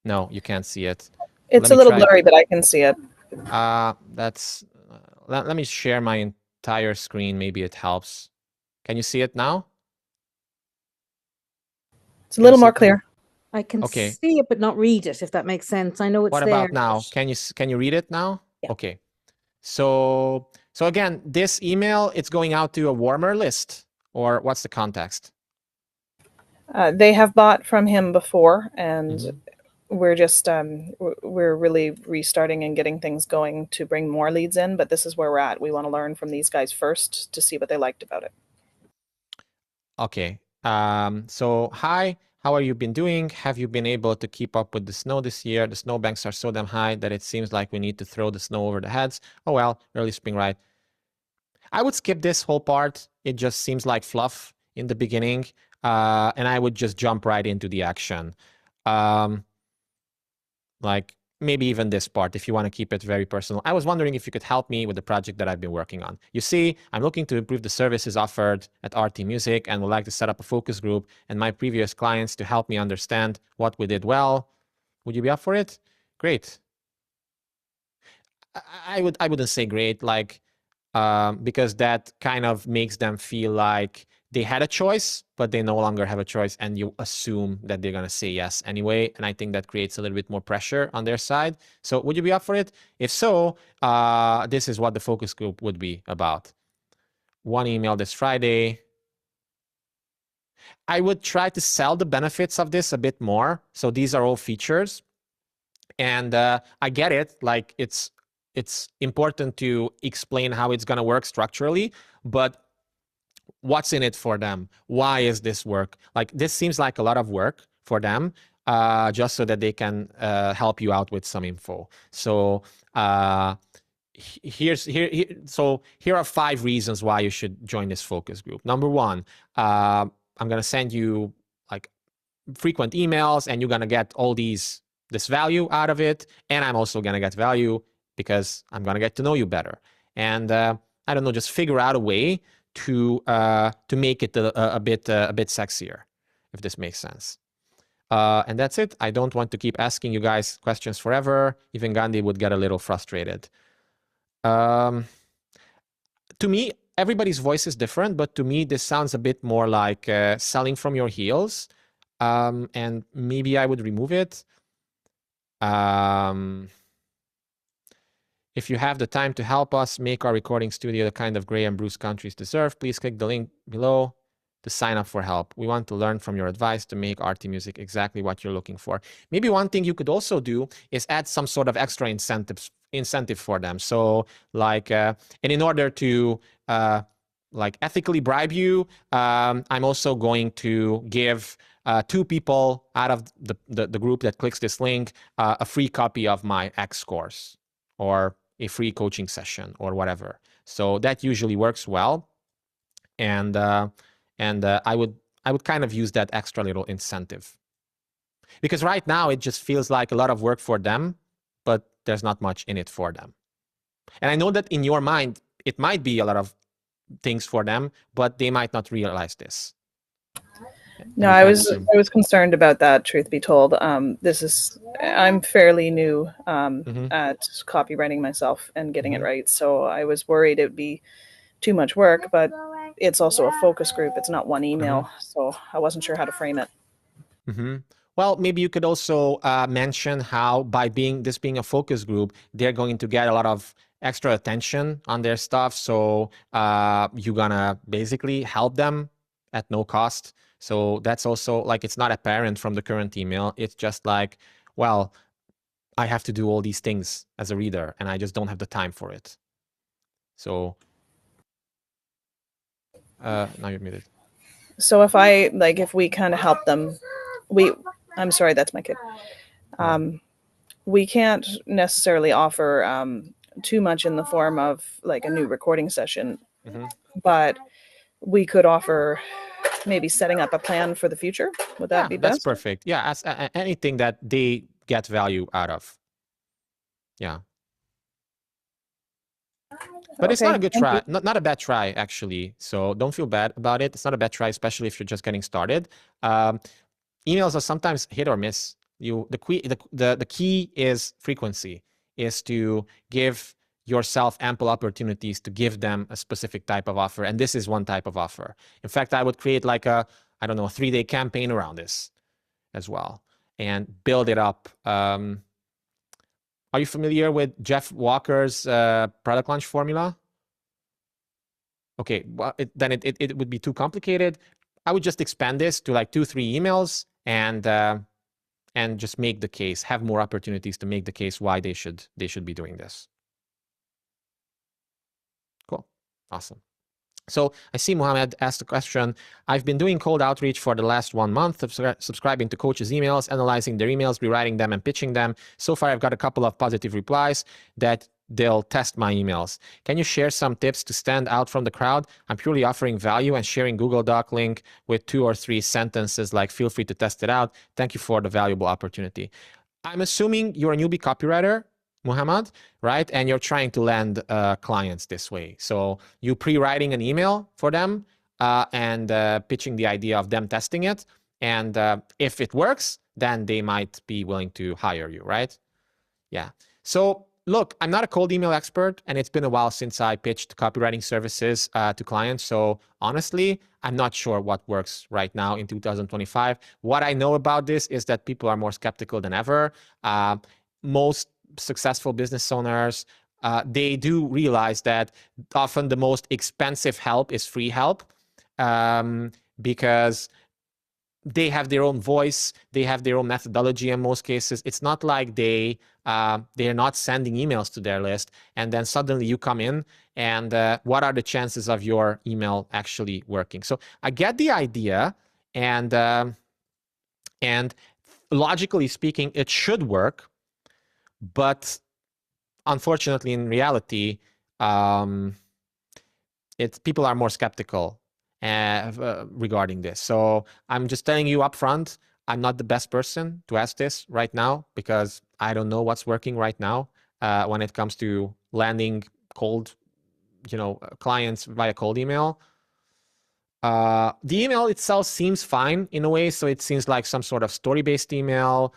No, you can't see it. It's a little blurry, but I can see it. That's let me share my entire screen. Maybe it helps. Can you see it now? It's a little more clear. I can see it, but not read it, if that makes sense. I know it's what there. What about now? Can you read it now? Yeah. Okay. So again, this email, it's going out to a warmer list, or what's the context? They have bought from him before, and we're just we're really restarting and getting things going to bring more leads in. But this is where we're at. We want to learn from these guys first to see what they liked about it. Okay. So hi, how are you been doing? Have you been able to keep up with the snow this year? The snowbanks are so damn high that it seems like we need to throw the snow over the heads. Oh well, early spring, right? I would skip this whole part. It just seems like fluff in the beginning, and I would just jump right into the action. Like maybe even this part, if you want to keep it very personal. I was wondering if you could help me with the project that I've been working on. You see, I'm looking to improve the services offered at RT Music and would like to set up a focus group and my previous clients to help me understand what we did well. Would you be up for it? Great. I wouldn't say great, like, because that kind of makes them feel like they had a choice, but they no longer have a choice, and you assume that they're going to say yes anyway. And I think that creates a little bit more pressure on their side. So would you be up for it? If so, this is what the focus group would be about. One email this Friday. I would try to sell the benefits of this a bit more. So these are all features. And I get it. Like it's important to explain how it's going to work structurally, but what's in it for them? Why is this work? Like this seems like a lot of work for them, just so that they can help you out with some info. So here are 5 reasons why you should join this focus group. Number 1, I'm gonna send you like frequent emails, and you're gonna get all this value out of it, and I'm also gonna get value because I'm gonna get to know you better. And I don't know, just figure out a way to make it a bit sexier, if this makes sense. And that's it. I don't want to keep asking you guys questions forever. Even Gandhi would get a little frustrated. To me, everybody's voice is different, but to me, this sounds a bit more like selling from your heels. And maybe I would remove it. If you have the time to help us make our recording studio the kind of Gray and Bruce countries deserve, please click the link below to sign up for help. We want to learn from your advice to make RT Music exactly what you're looking for. Maybe one thing you could also do is add some sort of extra incentive for them. So like, and in order to like ethically bribe you, I'm also going to give 2 people out of the group that clicks this link a free copy of my X course, or a free coaching session, or whatever. So that usually works well. And I would kind of use that extra little incentive, because right now it just feels like a lot of work for them, but there's not much in it for them. And I know that in your mind it might be a lot of things for them, but they might not realize this. No, I was concerned about that, truth be told. I'm fairly new at copywriting myself and getting it right, so I was worried it would be too much work, but it's also a focus group. It's not one email, so I wasn't sure how to frame it. Well, maybe you could also mention how by being a focus group, they're going to get a lot of extra attention on their stuff. So you're gonna basically help them at no cost. So that's also like, it's not apparent from the current email. It's just like, well, I have to do all these things as a reader and I just don't have the time for it. So now you're muted. So if we kind of help them, I'm sorry, that's my kid. We can't necessarily offer too much in the form of like a new recording session, but we could offer maybe setting up a plan for the future. Would that be that's best? perfect. Yeah, as anything that they get value out of. Yeah. But it's not a good try, not a bad try, actually. So don't feel bad about it. It's not a bad try, especially if you're just getting started. Emails are sometimes hit or miss. The key is frequency, is to give yourself ample opportunities to give them a specific type of offer. And this is one type of offer. In fact, I would create like a 3-day campaign around this as well and build it up. Are you familiar with Jeff Walker's product launch formula? Okay, well, then it would be too complicated. I would just expand this to like 2-3 emails and just make the case, have more opportunities to make the case why they should be doing this. Cool, awesome. So I see Mohammed asked a question. I've been doing cold outreach for the last 1 month, subscribing to coaches' emails, analyzing their emails, rewriting them, and pitching them. So far, I've got a couple of positive replies that they'll test my emails. Can you share some tips to stand out from the crowd? I'm purely offering value and sharing Google Doc link with 2 or 3 sentences like, feel free to test it out. Thank you for the valuable opportunity. I'm assuming you're a newbie copywriter, Muhammad, right? And you're trying to land clients this way. So you pre-writing an email for them and pitching the idea of them testing it. And if it works, then they might be willing to hire you, right? Yeah. So look, I'm not a cold email expert, and it's been a while since I pitched copywriting services to clients. So honestly, I'm not sure what works right now in 2025. What I know about this is that people are more skeptical than ever. Most successful business owners, they do realize that often the most expensive help is free help, because they have their own voice, they have their own methodology in most cases. It's not like they're not sending emails to their list, and then suddenly you come in, and what are the chances of your email actually working? So I get the idea, and logically speaking, it should work, but unfortunately, in reality, people are more skeptical regarding this. So I'm just telling you up front, I'm not the best person to ask this right now, because I don't know what's working right now when it comes to landing cold, clients via cold email. The email itself seems fine in a way. So it seems like some sort of story-based email.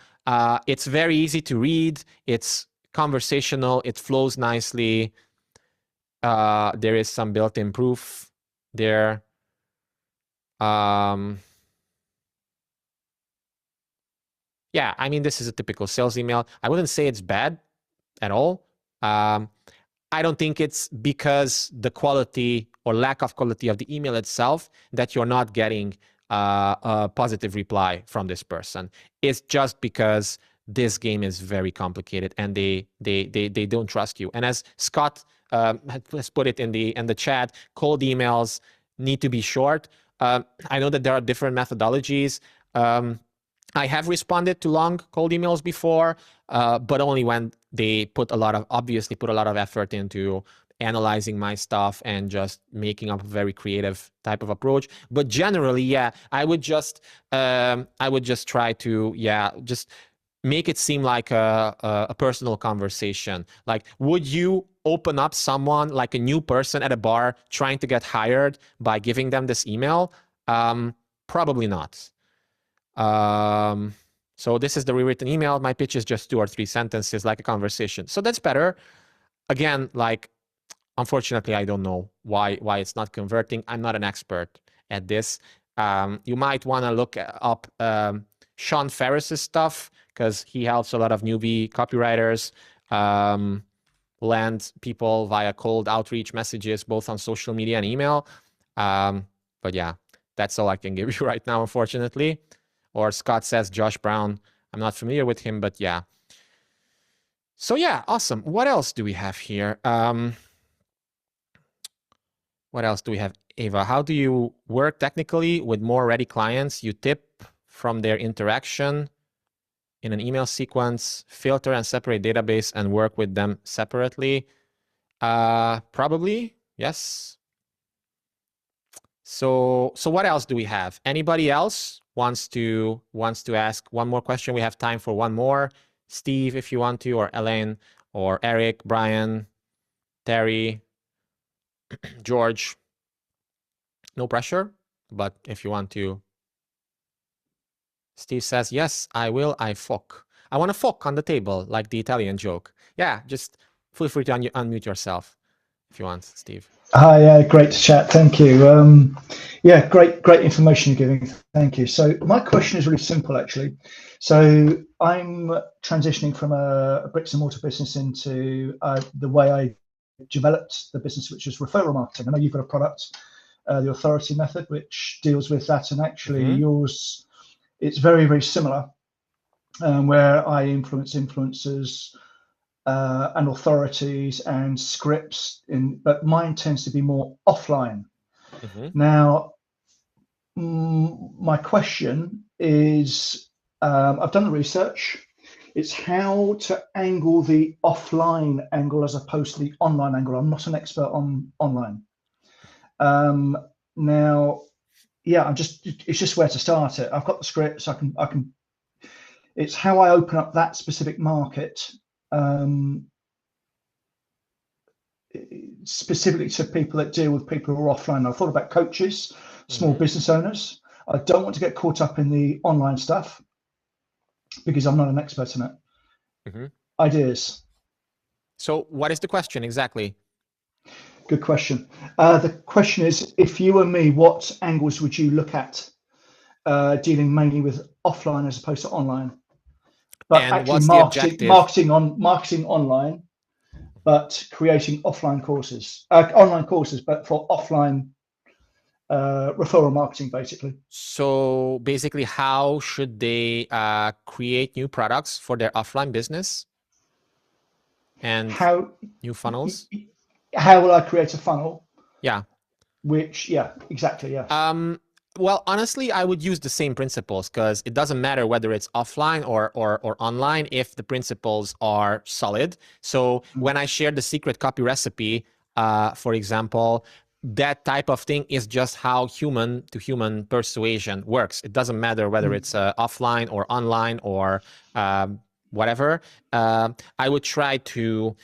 It's very easy to read. It's conversational. It flows nicely. There is some built-in proof there. Yeah, I mean, this is a typical sales email. I wouldn't say it's bad at all. I don't think it's because the quality or lack of quality of the email itself that you're not getting a positive reply from this person. It's just because this game is very complicated and they don't trust you. And as Scott has put it in the chat, cold emails need to be short. I know that there are different methodologies. I have responded to long cold emails before, but only when they obviously put a lot of effort into analyzing my stuff and just making up a very creative type of approach. But generally, yeah, I would just try to, just make it seem like a personal conversation. Like, would you open up someone, like a new person at a bar trying to get hired, by giving them this email? Probably not. So this is the rewritten email. My pitch is just 2 or 3 sentences, like a conversation. So that's better. Again, like, unfortunately, I don't know why it's not converting. I'm not an expert at this. You might want to look up Sean Ferris's stuff, because he helps a lot of newbie copywriters land people via cold outreach messages, both on social media and email. But yeah, that's all I can give you right now, unfortunately. Or Scott says Josh Brown. I'm not familiar with him, but yeah. So yeah, awesome. What else do we have here? What else do we have? Ava, how do you work technically with more ready clients? You tip from their interaction in an email sequence, filter and separate database, and work with them separately. Probably, yes. So what else do we have? Anybody else wants to ask one more question? We have time for one more. Steve, if you want to, or Elaine, or Eric, Brian, Terry, George. No pressure, but if you want to. Steve says, yes, I will, I fuck. I want to fuck on the table, like the Italian joke. Yeah, just feel free to unmute yourself if you want, Steve. Hi, great to chat. Thank you. Yeah, great information you're giving. Thank you. So my question is really simple, actually. So I'm transitioning from a bricks and mortar business into the way I developed the business, which is referral marketing. I know you've got a product, the authority method, which deals with that, and actually yours, it's very, very similar, where I influence influencers and authorities and scripts, but mine tends to be more offline. Now, my question is, I've done the research. It's how to angle the offline angle as opposed to the online angle. I'm not an expert on online. Now, yeah, it's just where to start it. I've got the scripts. I can. It's how I open up that specific market. Specifically to people that deal with people who are offline. I thought about coaches, small business owners. I don't want to get caught up in the online stuff because I'm not an expert in it. Ideas. So what is the question exactly? Good question. The question is, if you were me, what angles would you look at dealing mainly with offline as opposed to online? But and actually what's the objective? marketing online, but creating offline courses, online courses, but for offline referral marketing, basically. So basically, how should they create new products for their offline business and new funnels? How will I create a funnel? Yeah. Which, yeah, exactly, yeah. Well, honestly, I would use the same principles because it doesn't matter whether it's offline or online if the principles are solid. So when I share the secret copy recipe, for example, that type of thing is just how human to human persuasion works. It doesn't matter whether it's offline or online or whatever. I would try to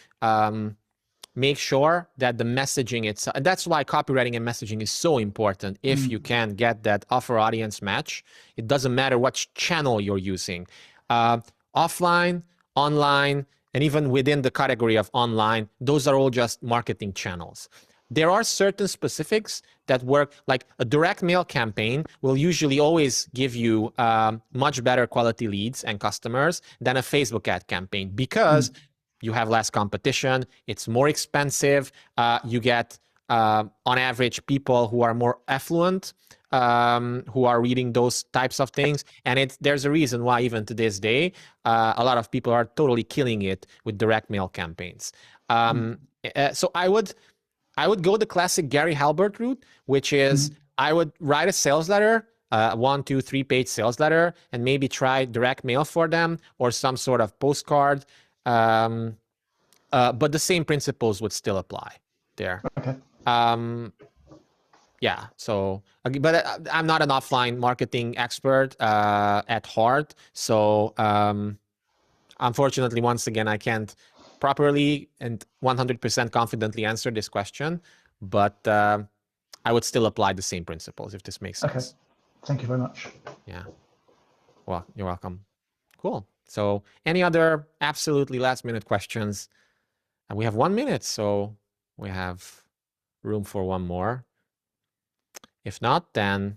make sure that the messaging itself, and that's why copywriting and messaging is so important. If you can get that offer audience match, it doesn't matter what channel you're using, offline, online, and even within the category of online, those are all just marketing channels. There are certain specifics that work, like a direct mail campaign will usually always give you much better quality leads and customers than a Facebook ad campaign because you have less competition, it's more expensive, you get, on average, people who are more affluent, who are reading those types of things. And there's a reason why even to this day, a lot of people are totally killing it with direct mail campaigns. So I would go the classic Gary Halbert route, which is I would write a sales letter, 1, 2, 3 page sales letter, and maybe try direct mail for them or some sort of postcard. But the same principles would still apply there. Okay. Yeah. So, but I'm not an offline marketing expert at heart. So, unfortunately, once again, I can't properly and 100% confidently answer this question. But I would still apply the same principles if this makes sense. Okay. Thank you very much. Yeah. Well, you're welcome. Cool. So, any other absolutely last minute questions? And we have 1 minute, so we have room for one more. If not, then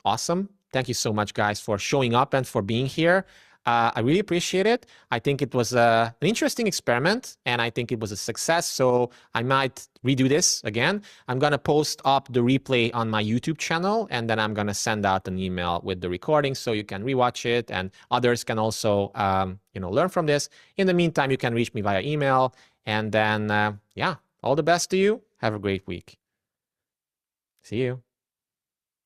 awesome. Thank you so much, guys, for showing up and for being here. I really appreciate it. I think it was an interesting experiment, and I think it was a success. So I might redo this again. I'm going to post up the replay on my YouTube channel, and then I'm going to send out an email with the recording so you can rewatch it, and others can also learn from this. In the meantime, you can reach me via email. And then, yeah, all the best to you. Have a great week. See you.